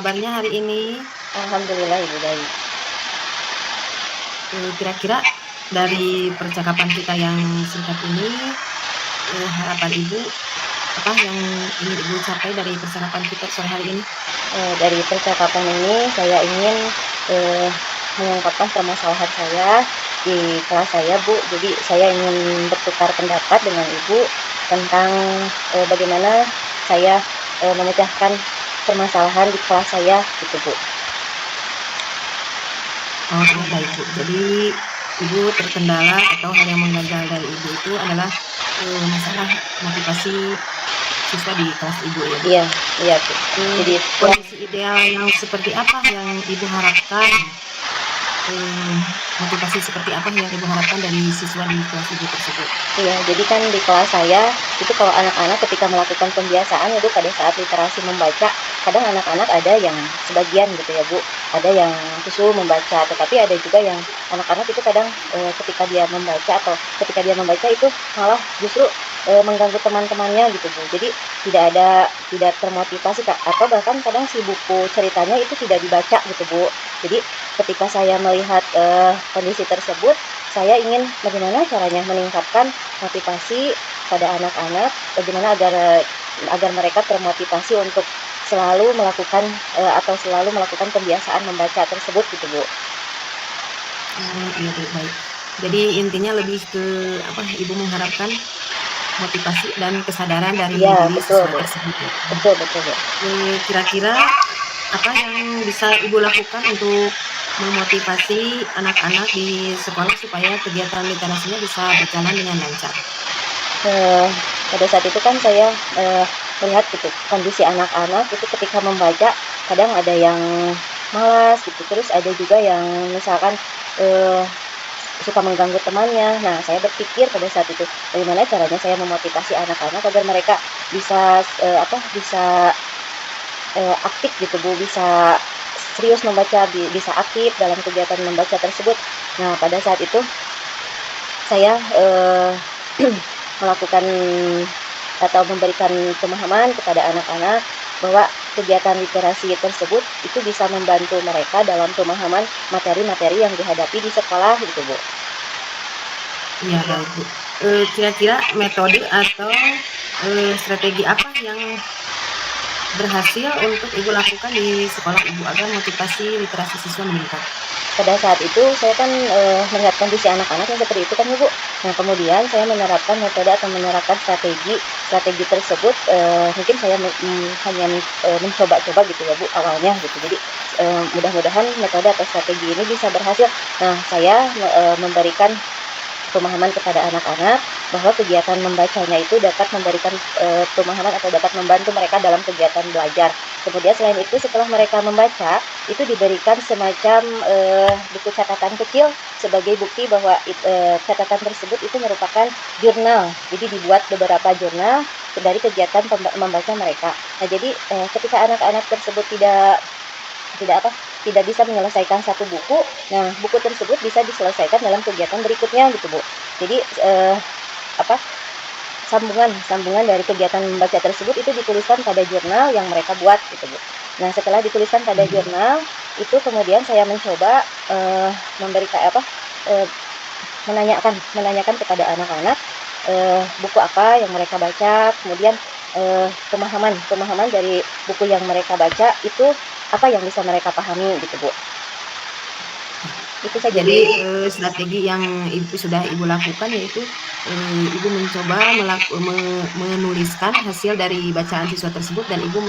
kabarnya hari ini? Alhamdulillah Ibu baik. Kira-kira dari percakapan kita yang singkat ini, harapan Ibu, apa yang ingin Ibu capai dari percakapan kita sore hari ini? Dari percakapan ini saya ingin mengungkapkan permasalahan saya di kelas saya, Bu. Jadi saya ingin bertukar pendapat dengan Ibu tentang bagaimana saya memecahkan permasalahan di kelas saya, gitu, Bu. Oh, baik, Bu. Jadi Ibu terkendala atau hal yang mengganjal dari Ibu itu adalah masalah motivasi siswa di kelas Ibu ya, Bu? Iya, iya, Bu. Jadi Kondisi ideal yang seperti apa yang Ibu harapkan? Motivasi seperti apa yang Ibu harapkan dari siswa di kelas Ibu tersebut? iya, jadi kan di kelas saya itu kalau anak-anak ketika melakukan pembiasaan ya Bu, pada saat literasi membaca, kadang anak-anak ada yang sebagian gitu ya Bu, ada yang khusyuk membaca, tetapi ada juga yang anak-anak itu kadang ketika dia membaca atau ketika dia membaca itu malah justru mengganggu teman-temannya gitu Bu. Jadi tidak termotivasi atau bahkan kadang si buku ceritanya itu tidak dibaca gitu Bu. Jadi ketika saya melihat kondisi tersebut, saya ingin bagaimana caranya meningkatkan motivasi pada anak-anak, bagaimana agar mereka termotivasi untuk selalu melakukan atau selalu melakukan kebiasaan membaca tersebut gitu Bu. Iya, Bu, baik. Jadi intinya lebih ke apa, Ibu mengharapkan motivasi dan kesadaran dari Iya diri betul siswa Bu, tersebut ya? betul betul Bu. Kira-kira apa yang bisa Ibu lakukan untuk memotivasi anak-anak di sekolah supaya kegiatan literasinya bisa berjalan dengan lancar? Pada saat itu kan saya melihat gitu kondisi anak-anak itu ketika membaca kadang ada yang malas gitu, terus ada juga yang misalkan suka mengganggu temannya. Nah, saya berpikir pada saat itu bagaimana caranya saya memotivasi anak-anak agar mereka bisa bisa aktif gitu Bu, bisa serius membaca, bisa aktif dalam kegiatan membaca tersebut. Nah, pada saat itu saya melakukan atau memberikan pemahaman kepada anak-anak bahwa kegiatan literasi tersebut itu bisa membantu mereka dalam pemahaman materi-materi yang dihadapi di sekolah gitu Bu. Iya, baik, Bu. Kira-kira metode atau strategi apa yang berhasil untuk Ibu lakukan di sekolah Ibu agar motivasi literasi siswa meningkat? Pada saat itu saya kan melihat kondisi anak-anak yang seperti itu kan Bu. Nah, kemudian saya menerapkan metode atau menerapkan strategi tersebut, mungkin saya hanya mencoba-coba gitu ya Bu awalnya gitu. Jadi mudah-mudahan metode atau strategi ini bisa berhasil. Nah, saya memberikan pemahaman kepada anak-anak bahwa kegiatan membacanya itu dapat memberikan pemahaman atau dapat membantu mereka dalam kegiatan belajar. Kemudian selain itu setelah mereka membaca, itu diberikan semacam buku catatan kecil sebagai bukti bahwa catatan tersebut itu merupakan jurnal. Jadi dibuat beberapa jurnal dari kegiatan membaca mereka. Nah, jadi ketika anak-anak tersebut tidak bisa menyelesaikan satu buku, nah buku tersebut bisa diselesaikan dalam kegiatan berikutnya gitu Bu. Jadi sambungan dari kegiatan membaca tersebut itu dituliskan pada jurnal yang mereka buat gitu Bu. Nah, setelah dituliskan pada jurnal itu kemudian saya mencoba memberikan menanyakan kepada anak-anak buku apa yang mereka baca, kemudian pemahaman dari buku yang mereka baca itu apa yang bisa mereka pahami gitu Bu. Itu saja. Jadi strategi yang sudah Ibu lakukan yaitu Ibu mencoba menuliskan hasil dari bacaan siswa tersebut dan Ibu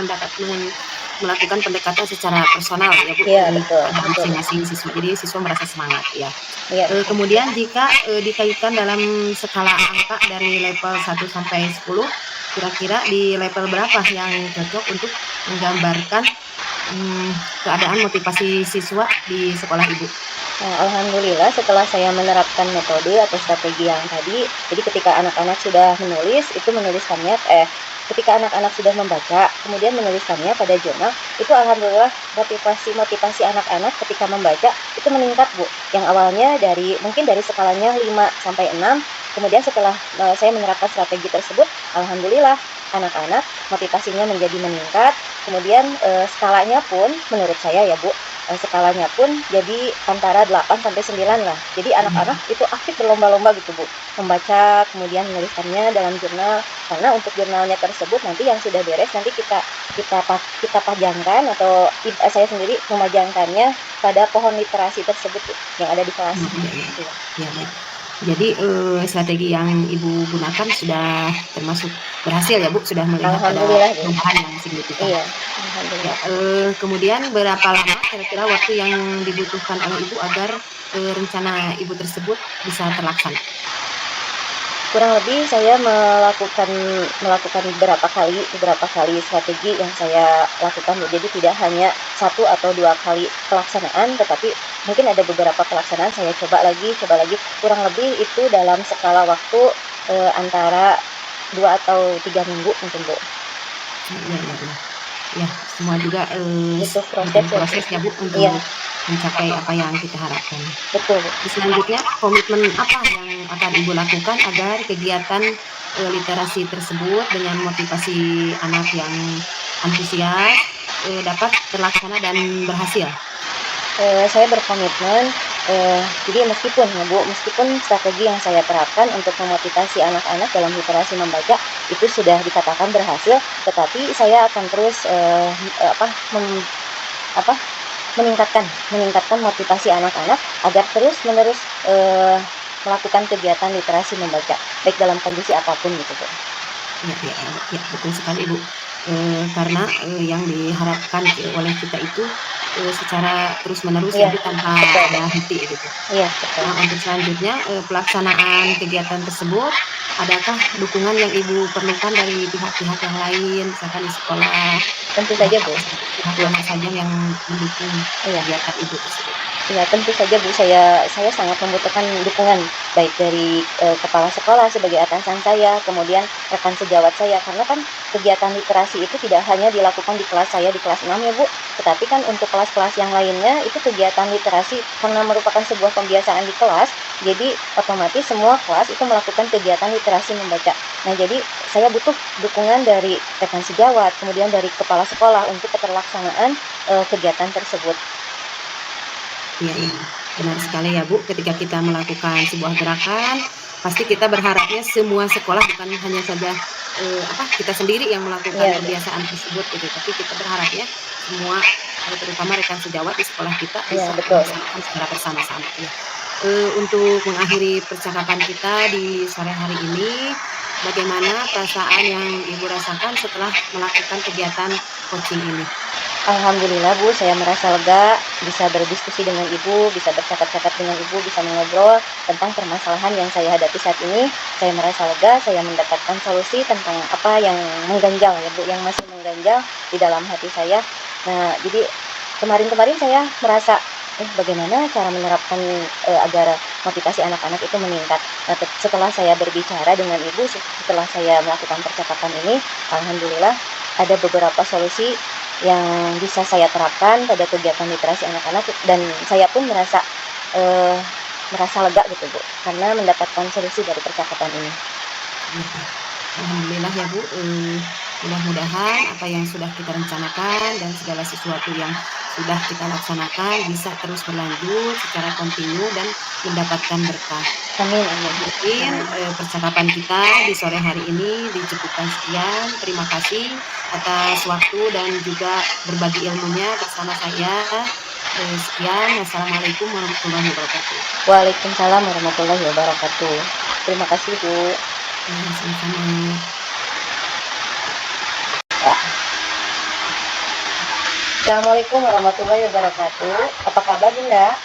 melakukan pendekatan secara personal ya Bu Iya betul, kepada betul. masing-masing siswa. Jadi siswa merasa semangat ya. Iya. Kemudian jika dikaitkan dalam skala angka dari level 1 sampai 10, kira-kira di level berapa yang cocok untuk menggambarkan keadaan motivasi siswa di sekolah Ibu? Alhamdulillah setelah saya menerapkan metode atau strategi yang tadi, jadi ketika anak-anak sudah menulis, itu menuliskannya ketika anak-anak sudah membaca, kemudian menuliskannya pada jurnal, itu alhamdulillah motivasi anak-anak ketika membaca itu meningkat Bu. Yang awalnya mungkin dari skalanya 5 sampai 6, kemudian setelah saya menerapkan strategi tersebut, alhamdulillah anak-anak, motivasinya menjadi meningkat, kemudian skalanya pun menurut saya ya Bu, skalanya pun jadi antara 8 sampai 9 lah. Jadi Iya, anak-anak itu aktif berlomba-lomba gitu Bu, membaca kemudian menuliskannya dalam jurnal. Karena untuk jurnalnya tersebut nanti yang sudah beres nanti kita pajangkan atau saya sendiri memajangkannya pada pohon literasi tersebut Bu, yang ada di kelas. iya, iya, iya. Iya. Ya, baik. Jadi strategi yang Ibu gunakan sudah termasuk berhasil ya Bu, sudah melihat ada Alhamdulillah Bu. perubahan yang signifikan. Iya, Ya, alhamdulillah. kemudian berapa lama kira-kira waktu yang dibutuhkan oleh Ibu agar rencana Ibu tersebut bisa terlaksana? Kurang lebih saya melakukan beberapa kali strategi yang saya lakukan. Jadi tidak hanya 1 atau 2 kali pelaksanaan, tetapi mungkin ada beberapa pelaksanaan saya coba lagi, kurang lebih itu dalam skala waktu antara 2 atau 3 minggu mungkin Bu. Iya, iya, iya. Ya, semua juga Butuh proses butuh ya Bu. proses ya Bu Iya, untuk mencapai apa yang kita harapkan. betul Bu. Selanjutnya, komitmen apa yang akan Ibu lakukan agar kegiatan literasi tersebut dengan motivasi anak yang antusias dapat terlaksana dan berhasil? Saya berkomitmen, jadi meskipun strategi yang saya terapkan untuk memotivasi anak-anak dalam literasi membaca itu sudah dikatakan berhasil, tetapi saya akan terus, apa, mem apa, meningkatkan motivasi anak-anak agar terus-menerus, melakukan kegiatan literasi membaca, baik dalam kondisi apapun gitu, Bu. Ya, ya, ya, betul sekali, Bu. Karena, yang diharapkan oleh kita itu, secara terus-menerus Iya, ya, Bu, tanpa betul, Bu. ada henti gitu. Iya, betul. Nah, untuk selanjutnya, pelaksanaan kegiatan tersebut, adakah dukungan yang Ibu perlukan dari pihak-pihak yang lain, misalkan di sekolah, Tentu pihak saja, Bu. apa saja, pihak Iya, mana saja yang mendukung iya. kegiatan Ibu tersebut? Iya, tentu saja Bu, saya sangat membutuhkan dukungan, baik dari, kepala sekolah sebagai atasan saya, kemudian rekan sejawat saya. Karena kan kegiatan literasi itu tidak hanya dilakukan di kelas saya, di kelas 6 ya Bu, tetapi kan untuk kelas-kelas yang lainnya itu kegiatan literasi karena merupakan sebuah pembiasaan di kelas, jadi otomatis semua kelas itu melakukan kegiatan literasi membaca. Nah, jadi saya butuh dukungan dari rekan sejawat, kemudian dari kepala sekolah untuk keterlaksanaan, kegiatan tersebut. Iya, iya, benar sekali ya, Bu. Ketika kita melakukan sebuah gerakan, pasti kita berharapnya semua sekolah bukan hanya saja, kita sendiri yang melakukan Iya Bu, kebiasaan tersebut gitu, tapi kita berharapnya semua, terutama rekan sejawat di sekolah kita iya bisa betul. melaksanakan secara bersama-sama ya. Untuk mengakhiri percakapan kita di sore hari ini, bagaimana perasaan yang Ibu rasakan setelah melakukan kegiatan coaching ini? Alhamdulillah Bu, saya merasa lega bisa berdiskusi dengan Ibu, bisa bercakap-cakap dengan Ibu, bisa mengobrol tentang permasalahan yang saya hadapi saat ini. Saya merasa lega, saya mendapatkan solusi tentang apa yang mengganjal ya Bu, yang masih mengganjal di dalam hati saya. Nah, jadi kemarin-kemarin saya merasa, bagaimana cara menerapkan, agar motivasi anak-anak itu meningkat. Nah, setelah saya berbicara dengan Ibu, setelah saya melakukan percakapan ini, alhamdulillah ada beberapa solusi yang bisa saya terapkan pada kegiatan literasi anak-anak dan saya pun eee, merasa lega gitu Bu, karena mendapatkan solusi dari percakapan ini. Iya, iya. Alhamdulillah ya Bu, mudah-mudahan apa yang sudah kita rencanakan dan segala sesuatu yang sudah kita laksanakan bisa terus berlanjut secara kontinu dan mendapatkan berkah. Amin amin. Mungkin, Amin. percakapan kita di sore hari ini dicukupkan sekian. Terima kasih atas waktu dan juga berbagi ilmunya bersama saya. Sekian, wassalamualaikum warahmatullahi wabarakatuh. Waalaikumsalam warahmatullahi wabarakatuh. Terima kasih Bu. Ya, sama-sama. Assalamualaikum warahmatullahi wabarakatuh. Apa kabar Bunda?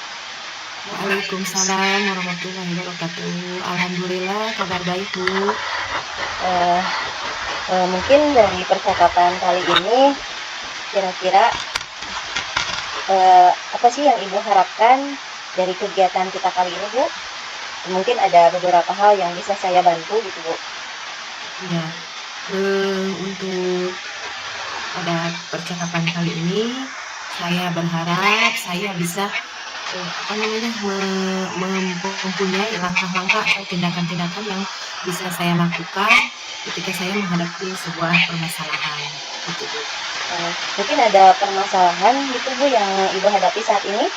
Waalaikumsalam warahmatullahi wabarakatuh. Alhamdulillah kabar baik, Bu. Eee mungkin dari percakapan kali ini kira-kira, apa sih yang Ibu harapkan dari kegiatan kita kali ini Bu? Mungkin ada beberapa hal yang bisa saya bantu gitu Bu. Ya, untuk pada percakapan kali ini, saya berharap saya bisa, mempunyai langkah-langkah atau tindakan-tindakan yang bisa saya lakukan ketika saya menghadapi sebuah permasalahan, gitu Bu. Mungkin ada permasalahan gitu Bu yang Ibu hadapi saat ini?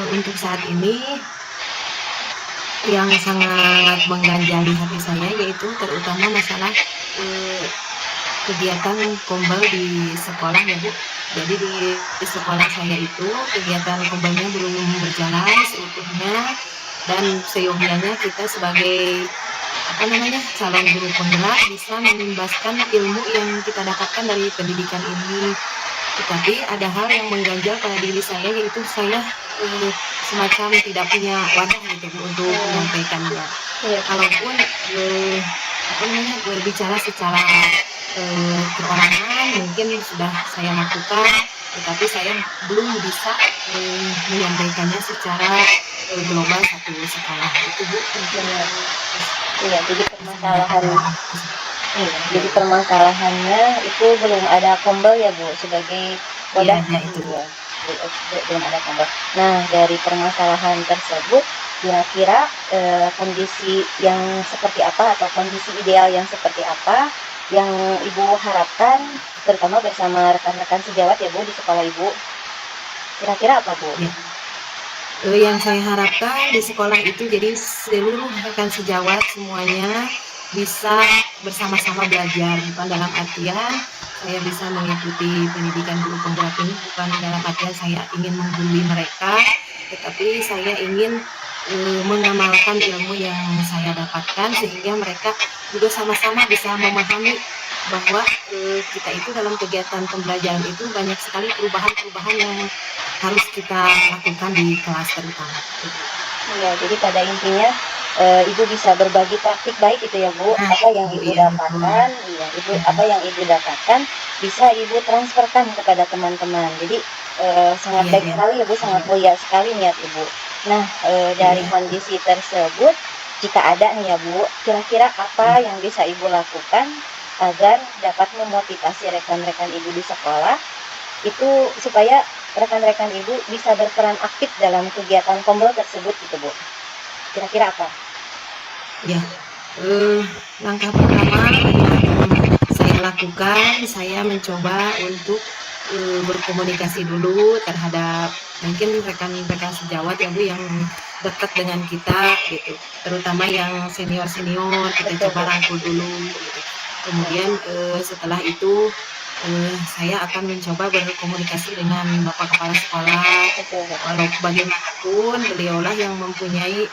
Untuk saat ini yang sangat mengganjal di hati saya yaitu terutama masalah kegiatan kombel di sekolah ya Bu. Jadi di sekolah saya itu kegiatan kombelnya belum berjalan seutuhnya, dan seyogianya kita sebagai calon guru penggerak bisa mengimbaskan ilmu yang kita dapatkan dari pendidikan ini. Tetapi ada hal yang mengganjal pada diri saya yaitu saya semacam tidak punya wadah gitu Bu untuk menyampaikannya. Iya. Kalaupun berbicara secara perorangan mungkin sudah saya lakukan, tetapi saya belum bisa menyampaikannya secara global satu sekolah itu Bu. Iya, jadi permasalahannya itu belum ada kombel ya Bu sebagai wadahnya itu Bu. Ya. Belum ada kombel. Nah, dari permasalahan tersebut kira-kira kondisi yang seperti apa atau kondisi ideal yang seperti apa yang Ibu harapkan terutama bersama rekan-rekan sejawat ya Bu di sekolah Ibu? Kira-kira apa Bu? Ya. Yang saya harapkan di sekolah itu jadi seluruh rekan sejawat semuanya bisa bersama-sama belajar, bukan dalam artian saya bisa mengikuti pendidikan guru penggerak ini bukan dalam artian saya ingin menggurui mereka, tetapi saya ingin mengamalkan ilmu yang saya dapatkan sehingga mereka juga sama-sama bisa memahami bahwa kita itu dalam kegiatan pembelajaran itu banyak sekali perubahan-perubahan yang harus kita lakukan di kelas terutama. Iya, jadi pada intinya Ibu bisa berbagi praktik baik itu ya Bu. Apa yang Ibu dapatkan, apa yang Ibu dapatkan bisa Ibu transferkan kepada teman-teman. Jadi sangat baik sekali ya Bu, sangat mulia sekali niat Ibu. Nah, dari kondisi tersebut jika ada nih ya Bu, kira-kira apa yang bisa Ibu lakukan agar dapat memotivasi rekan-rekan Ibu di sekolah itu supaya rekan-rekan Ibu bisa berperan aktif dalam kegiatan kombel tersebut gitu Bu. Kira-kira apa? Ya, langkah pertama yang saya lakukan, saya mencoba untuk berkomunikasi dulu terhadap mungkin rekan-rekan sejawat ya Bu yang dekat dengan kita gitu, terutama yang senior-senior kita coba rangkul dulu gitu. Kemudian setelah itu saya akan mencoba berkomunikasi dengan Bapak Kepala Sekolah, walau bagaimanapun beliaulah yang mempunyai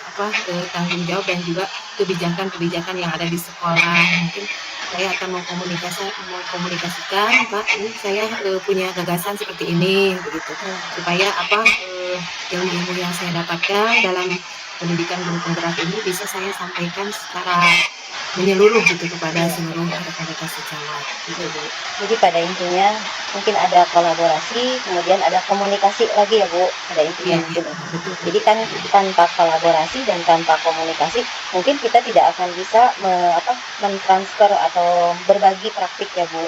tanggung jawab dan juga kebijakan-kebijakan yang ada di sekolah. Mungkin saya akan mengkomunikasikan, Pak, ini saya punya gagasan seperti ini, begitu, supaya ilmu-ilmu yang saya dapatkan dalam pendidikan guru penggerak ini bisa saya sampaikan secara menyeluruh gitu kepada seluruh rekan-rekan sejawat. Gitu, Bu. Jadi pada intinya mungkin ada kolaborasi, kemudian ada komunikasi lagi ya Bu. Pada intinya mungkin. Jadi kan tanpa kolaborasi dan tanpa komunikasi, mungkin kita tidak akan bisa mentransfer atau berbagi praktik ya Bu.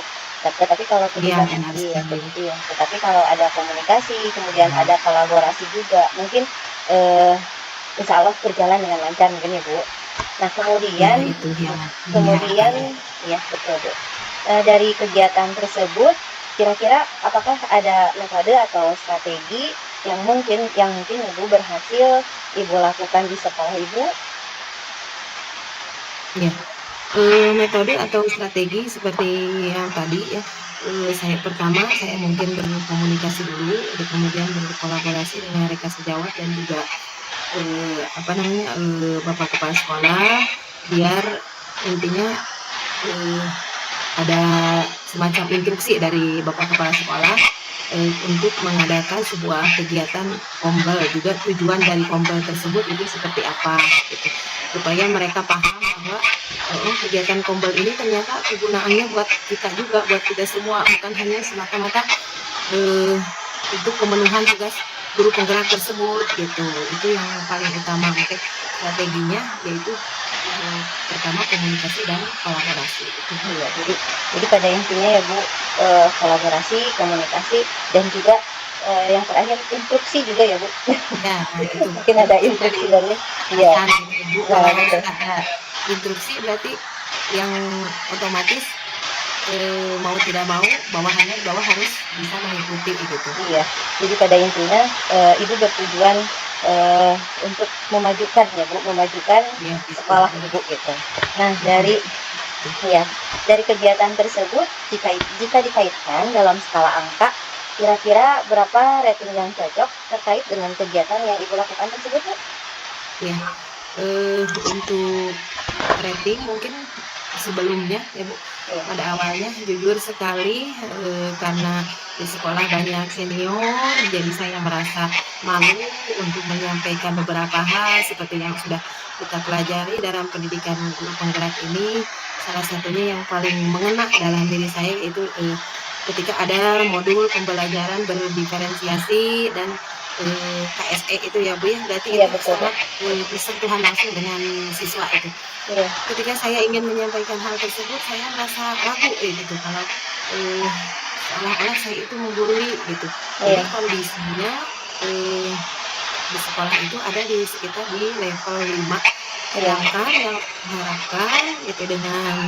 Tetapi kalau tetapi kalau ada komunikasi, kemudian ada kolaborasi juga, mungkin insya Allah berjalan dengan lancar mungkin ya Bu. Nah kemudian ya betul Bu. Dari kegiatan tersebut kira-kira apakah ada metode atau strategi yang mungkin Ibu berhasil Ibu lakukan di sekolah Ibu? Ya, metode atau strategi seperti yang tadi ya, saya mungkin berkomunikasi dulu, kemudian berkolaborasi dengan rekan sejawat dan juga Bapak Kepala Sekolah, biar intinya ada semacam instruksi dari Bapak Kepala Sekolah untuk mengadakan sebuah kegiatan kombel, juga tujuan dari kombel tersebut itu seperti apa gitu, supaya mereka paham bahwa kegiatan kombel ini ternyata kegunaannya buat kita juga, buat kita semua, bukan hanya semata-mata untuk pemenuhan tugas guru penggerak tersebut gitu. Itu yang paling utama. Mungkin strateginya yaitu pertama komunikasi dan kolaborasi. Ya, jadi pada intinya ya Bu, kolaborasi, komunikasi, dan juga yang terakhir instruksi juga ya Bu. Ya, itu mungkin ada instruksi dari ya. instruksi berarti yang otomatis mau tidak mau bawahannya bawah harus bisa mengikuti gitu. Iya, jadi pada intinya ibu bertujuan untuk memajukan ya Bu, memajukan Ya, sekolah betul. ibu gitu. Nah dari ya dari kegiatan tersebut jika dikaitkan dalam skala angka, kira-kira berapa rating yang cocok terkait dengan kegiatan yang ibu lakukan tersebut Bu? Ya, untuk rating mungkin sebelumnya ya Bu, Iya, pada awalnya jujur sekali, karena di sekolah banyak senior, jadi saya merasa malu untuk menyampaikan beberapa hal seperti yang sudah kita pelajari dalam pendidikan guru penggerak ini. Salah satunya yang paling mengena dalam diri saya yaitu, ketika ada modul pembelajaran berdiferensiasi dan, KSE itu ya Bu ya, berarti iya itu betul Bu. sangat, bersentuhan langsung dengan siswa itu. Iya, Ketika saya ingin menyampaikan hal tersebut, saya merasa ragu gitu kalau, eee, seolah-olah saya itu menggurui gitu. Jadi iya, kondisinya, eee, di sekolah itu ada di sekitar di level 5, iya, sedangkan yang diharapkan itu dengan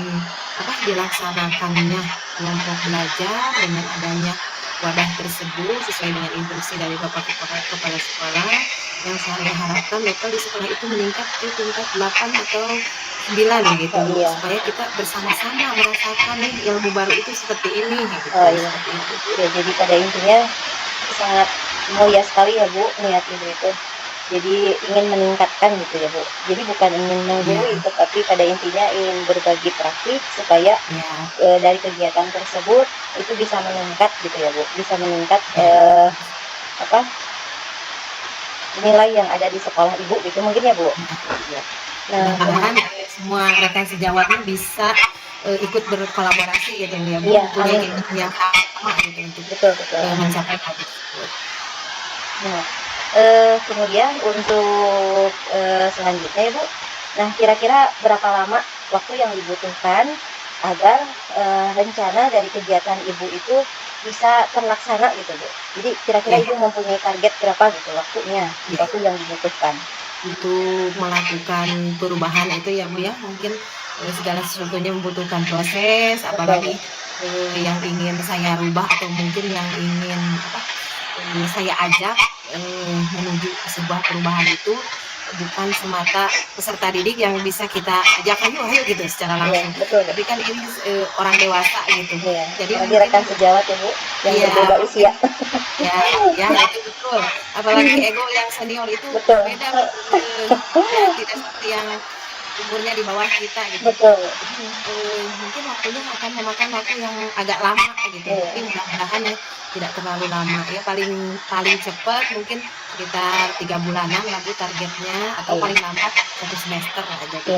dilaksanakannya kelompok belajar dengan adanya wadah tersebut sesuai dengan instruksi dari Bapak Kepala Sekolah, yang saya harapkan level di sekolah itu meningkat ke tingkat 8 atau 9 gitu oh Bu, iya, supaya kita bersama-sama merasakan nih ilmu baru itu seperti ini oh gitu, iya. seperti itu Bu. Ya jadi pada intinya sangat mulia sekali ya Bu niat Ibu itu. Jadi ingin meningkatkan gitu ya Bu. Jadi bukan ingin Iya, menggurui tetapi pada intinya ingin berbagi praktik supaya iya, dari kegiatan tersebut itu bisa meningkat gitu ya Bu. Bisa meningkat iya, apa nilai yang ada di sekolah Ibu gitu mungkin ya Bu. iya, iya. Nah, Mudah-mudahan semua rekan sejawatnya bisa, ikut berkolaborasi gitu ya Bu, iya mempunyai amin. keinginan yang sama gitu untuk, Betul betul amin. mencapai hal tersebut. Nah, kemudian untuk, selanjutnya ya, Bu. Nah, kira-kira berapa lama waktu yang dibutuhkan agar, rencana dari kegiatan Ibu itu bisa terlaksana gitu, Bu? Jadi kira-kira Ya, Ibu mempunyai target berapa gitu waktunya, ya, waktu yang dibutuhkan? untuk melakukan perubahan itu ya Bu ya, mungkin, segala sesuatunya membutuhkan proses, Betul, Bu. apalagi, yang ingin saya rubah atau mungkin yang ingin saya ajak, menuju sebuah perubahan itu bukan semata peserta didik yang bisa kita ajak, "Ayo ayo," gitu secara Iya, langsung. betul, Bu. Tapi kan ini, orang dewasa gitu. Iya, Jadi apalagi mungkin rekan sejawat ya, Bu, yang iya, berbeda mungkin usia. ya ya itu betul. Apalagi ego yang senior itu Betul, beda, ya tidak seperti yang umurnya di bawah kita gitu. betul. Jadi, mungkin waktunya akan memakan waktu yang agak lama gitu, tapi Iya, mudah-mudahan ya tidak terlalu lama ya, paling paling cepat mungkin sekitar 3 bulanan lah Bu targetnya, atau iya, paling lambat 1 semester aja iya. gitu.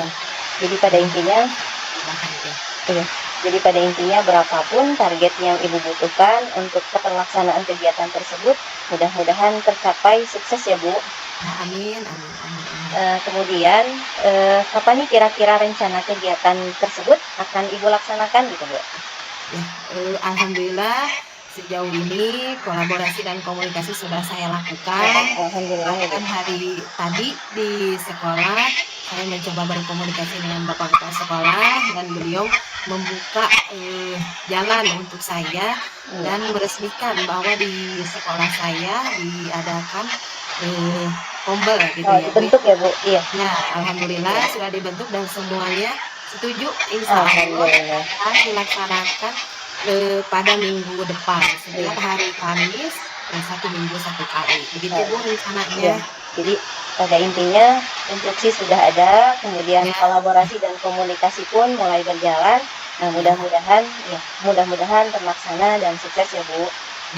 Jadi pada intinya Mudah-mudahan ya. iya, jadi pada intinya berapapun target yang Ibu butuhkan untuk pelaksanaan kegiatan tersebut, mudah-mudahan tercapai sukses ya Bu. Ya amin amin amin amin. Kemudian, kapan nih kira-kira rencana kegiatan tersebut akan Ibu laksanakan gitu Bu? Ya, alhamdulillah sejauh ini kolaborasi dan komunikasi sudah saya Ya, lakukan. alhamdulillah ya Bu. Bahkan hari tadi di sekolah, saya mencoba berkomunikasi dengan Bapak Kepala Sekolah dan beliau membuka, jalan untuk saya Iya. dan meresmikan bahwa di sekolah saya diadakan, eee, kombel gitu Oh ya, Bu, ya. dibentuk ya Bu? Iya. Ya, alhamdulillah sudah dibentuk dan semuanya setuju, insya Allah Alhamdulillah. akan dilaksanakan, pada minggu depan, Iya. setiap hari Kamis, 1 minggu 1 kali, begitu Oh, Bu rencananya. iya. Jadi pada intinya instruksi sudah ada, kemudian Ya, kolaborasi dan komunikasi pun mulai berjalan. Nah, ya, mudah-mudahan terlaksana dan sukses ya Bu.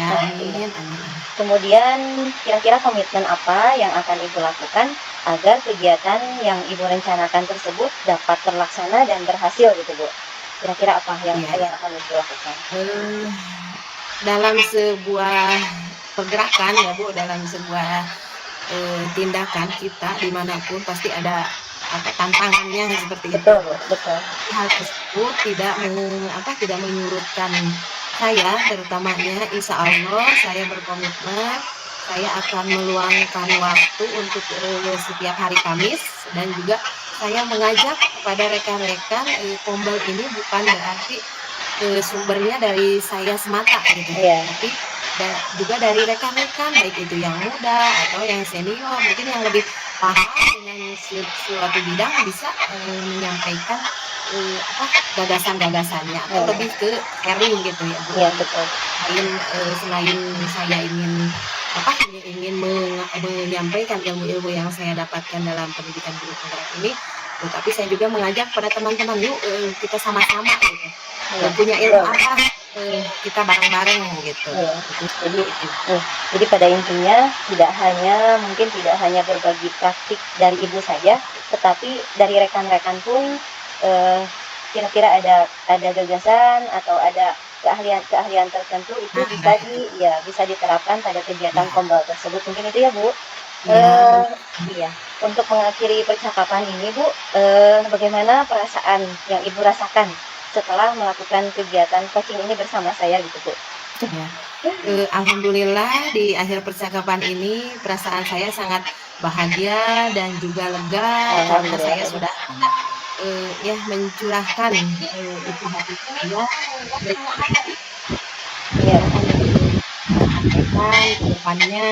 ya, Nah, iya. amin amin amin. Kemudian kira-kira komitmen apa yang akan Ibu lakukan agar kegiatan yang Ibu rencanakan tersebut dapat terlaksana dan berhasil gitu, Bu? Kira-kira apa yang Iya, yang akan Ibu lakukan? eee, dalam sebuah pergerakan ya Bu, dalam sebuah, tindakan kita dimanapun pasti ada, tantangannya seperti itu Betul, Bu. Bu, betul. Tapi hal tersebut tidak menyurutkan saya terutamanya insya Allah saya berkomitmen, saya akan meluangkan waktu untuk, setiap hari Kamis dan juga saya mengajak kepada rekan-rekan, Kombel ini bukan berarti, sumbernya dari saya semata gitu, Iya. tapi juga dari rekan-rekan, baik itu yang muda atau yang senior, mungkin yang lebih paham dengan suatu bidang bisa, menyampaikan, gagasan-gagasannya atau Iya. lebih ke sharing gitu ya, Bu, Iya, betul. selain saya ingin menyampaikan ilmu-ilmu yang saya dapatkan dalam pendidikan guru penggerak ini, tapi saya juga mengajak pada teman-teman, "Yuk, kita sama-sama," gitu, Iya, "punya ilmu betul. apa, kita bareng-bareng," gitu. Iya. Itu Jadi seperti itu. jadi pada intinya tidak hanya berbagi praktik dari Ibu saja, tetapi dari rekan-rekan pun, eee, kira-kira ada gagasan atau ada keahlian tertentu itu Nah itu, bisa diterapkan pada kegiatan iya, Kombal tersebut, mungkin itu ya, Bu? iya, Eee, benar. iya. Untuk mengakhiri percakapan ini, Bu, bagaimana perasaan yang Ibu rasakan setelah melakukan kegiatan coaching ini bersama saya gitu, Bu? Ya, alhamdulillah di akhir percakapan ini perasaan saya sangat bahagia dan juga lega karena Alhamdulillah saya ya, Bu. sudah, ya mencurahkan, isi hati saya baik Iya, apa yang ingin saya sampaikan ke depannya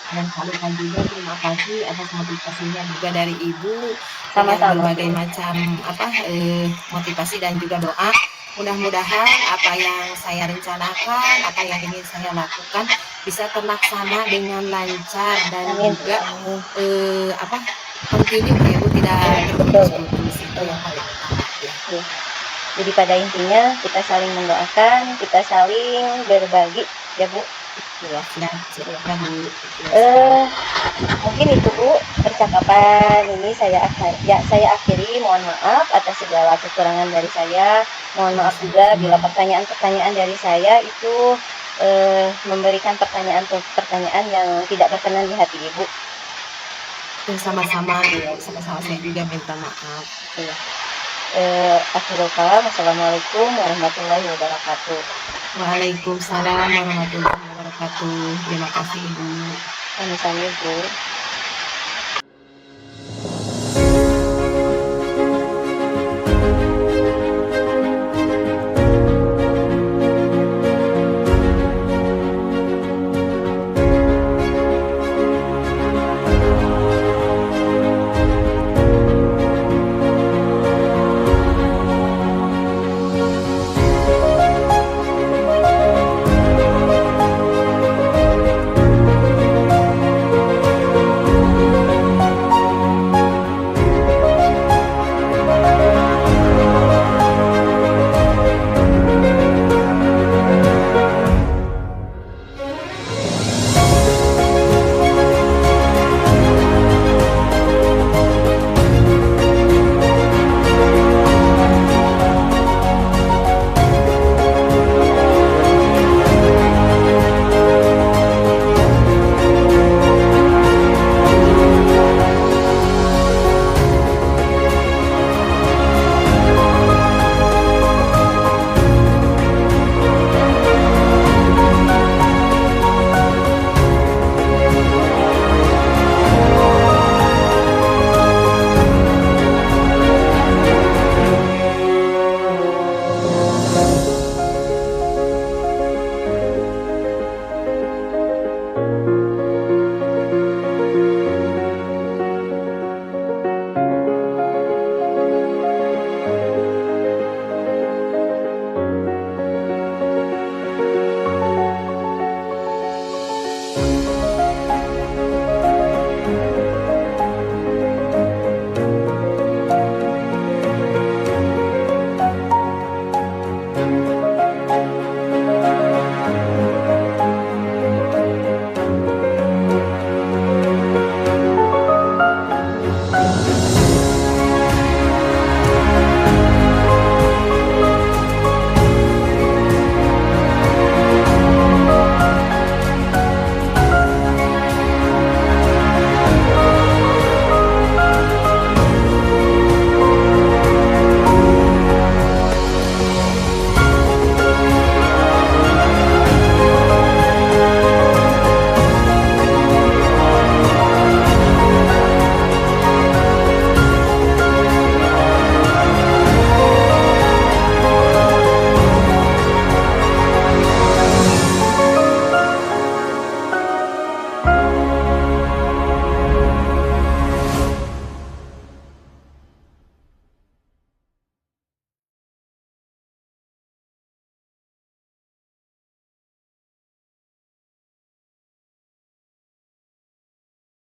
dan salurkan juga terima kasih atas motivasinya juga dari Ibu dengan sama-sama, berbagai Bu. macam motivasi dan juga doa. Mudah-mudahan apa yang saya rencanakan, apa yang ingin saya lakukan bisa terlaksana dengan lancar dan Amin, Bu, juga, amin. continue ya Bu, tidak Betul, Bu. terputus-putus, itu Iya, yang paling utama, ya. iya. Jadi pada intinya kita saling mendoakan, kita saling berbagi ya, Bu. Iya, Siap siap, iya. ya Bu, betul sekali. Eh, Mungkin itu, Bu, percakapan ini saya akhiri, mohon maaf atas segala kekurangan dari saya. Mohon Ya maaf juga sama-sama. bila pertanyaan-pertanyaan dari saya itu, memberikan pertanyaan yang tidak berkenan di hati Ibu. Sama-sama Iya, Ibu, sama-sama saya juga minta maaf. iya. Akhirul kalam, wassalamualaikum warahmatullahi wabarakatuh. Waalaikumsalam warahmatullahi wabarakatuh. Terima kasih Ibu. Sami-sami, Bu.